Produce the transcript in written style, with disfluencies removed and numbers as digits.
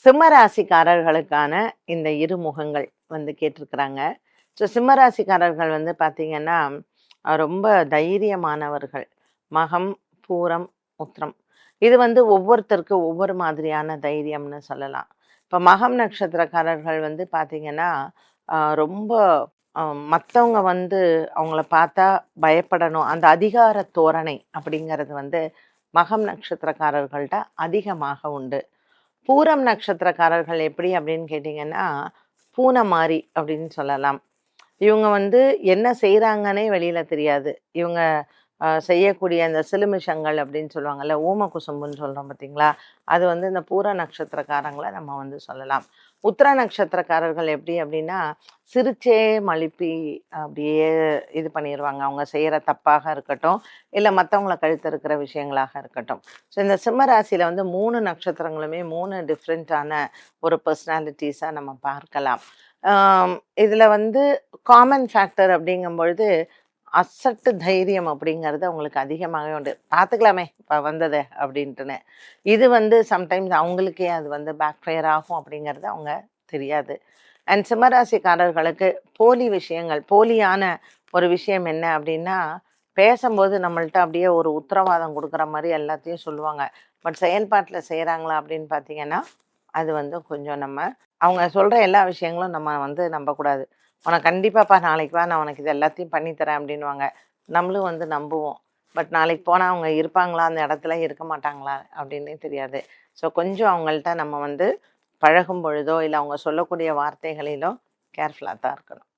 சிம்ம ராசிக்காரர்களுக்கான இந்த இரு முகங்கள் கேட்டிருக்கிறாங்க. ஸோ சிம்ம ராசிக்காரர்கள் பார்த்தீங்கன்னா, ரொம்ப தைரியமானவர்கள். மகம், பூரம், உத்திரம். இது ஒவ்வொருத்தருக்கு ஒவ்வொரு மாதிரியான தைரியம்னு சொல்லலாம். இப்போ மகம் நட்சத்திரக்காரர்கள் பார்த்தீங்கன்னா, ரொம்ப அ மத்தவங்க அவங்கள பார்த்தா பயப்படணும். அந்த அதிகார தோரணை அப்படிங்கிறது மகம் நட்சத்திரக்காரர்கள்ட்ட அதிகமாக உண்டு. பூரம் நட்சத்திரக்காரர்கள் எப்படி அப்படின்னு கேட்டிங்கன்னா, பூனை மாரி அப்படின்னு சொல்லலாம். இவங்க என்ன செய்றாங்கன்னே வெளியில தெரியாது. இவங்க செய்யக்கூடிய அந்த சிலுமிஷங்கள் அப்படின்னு சொல்லுவாங்கல்ல, ஊம குசும்புன்னு சொல்றோம் பார்த்தீங்களா? அது இந்த பூர நட்சத்திரக்காரங்கள நம்ம சொல்லலாம். உத்திர நட்சத்திரக்காரர்கள் எப்படி அப்படின்னா, சிரிச்சே மழுப்பி அப்படியே இது பண்ணிருவாங்க. அவங்க செய்யற தப்பாக இருக்கட்டும், இல்ல மத்தவங்கள கழுத்தறுக்கிற விஷயங்களாக இருக்கட்டும். ஸோ இந்த சிம்ம ராசியில 3 நட்சத்திரங்களுமே 3 டிஃப்ரெண்ட்டான ஒரு பெர்சனாலிட்டீஸா நம்ம பார்க்கலாம். ஆம், இதுல காமன் ஃபேக்டர் அப்படிங்கும்பொழுது, அசட்டு தைரியம் அப்படிங்கிறது அவங்களுக்கு அதிகமாகவே உண்டு. பார்த்துக்கலாமே இப்ப வந்தத அப்படின்ட்டுன்னு. இது சம்டைம்ஸ் அவங்களுக்கே அது பேக் ஃபயர் ஆகும் அப்படிங்கிறது அவங்க தெரியாது. அண்ட் சிம்மராசிக்காரர்களுக்கு போலி விஷயங்கள், போலியான ஒரு விஷயம் என்ன அப்படின்னா, பேசம்போது நம்மள்ட்ட அப்படியே ஒரு உத்தரவாதம் குடுக்குற மாரி எல்லாத்தையும் சொல்லுவாங்க. பட் செயல்பாட்டுல செய்றாங்களா அப்படின்னு பார்த்தீங்கன்னா, அது கொஞ்சம் நம்ம அவங்க சொல்ற எல்லா விஷயங்களும் நம்ம நம்பக்கூடாது. "உனக்கு கண்டிப்பாப்பா நாளைக்கு வா, நான் உனக்கு இது எல்லாத்தையும் பண்ணி தரேன்" அப்படின்னுவாங்க. நம்மளும் நம்புவோம். பட் நாளைக்கு போனா அவங்க இருப்பாங்களா, அந்த இடத்துல இருக்க மாட்டாங்களா அப்படின்னே தெரியாது. ஸோ கொஞ்சம் அவங்கள்ட்ட நம்ம பழகும் பொழுதோ, இல்ல அவங்க சொல்லக்கூடிய வார்த்தைகளிலோ கேர்ஃபுல்லா தான் இருக்கணும்.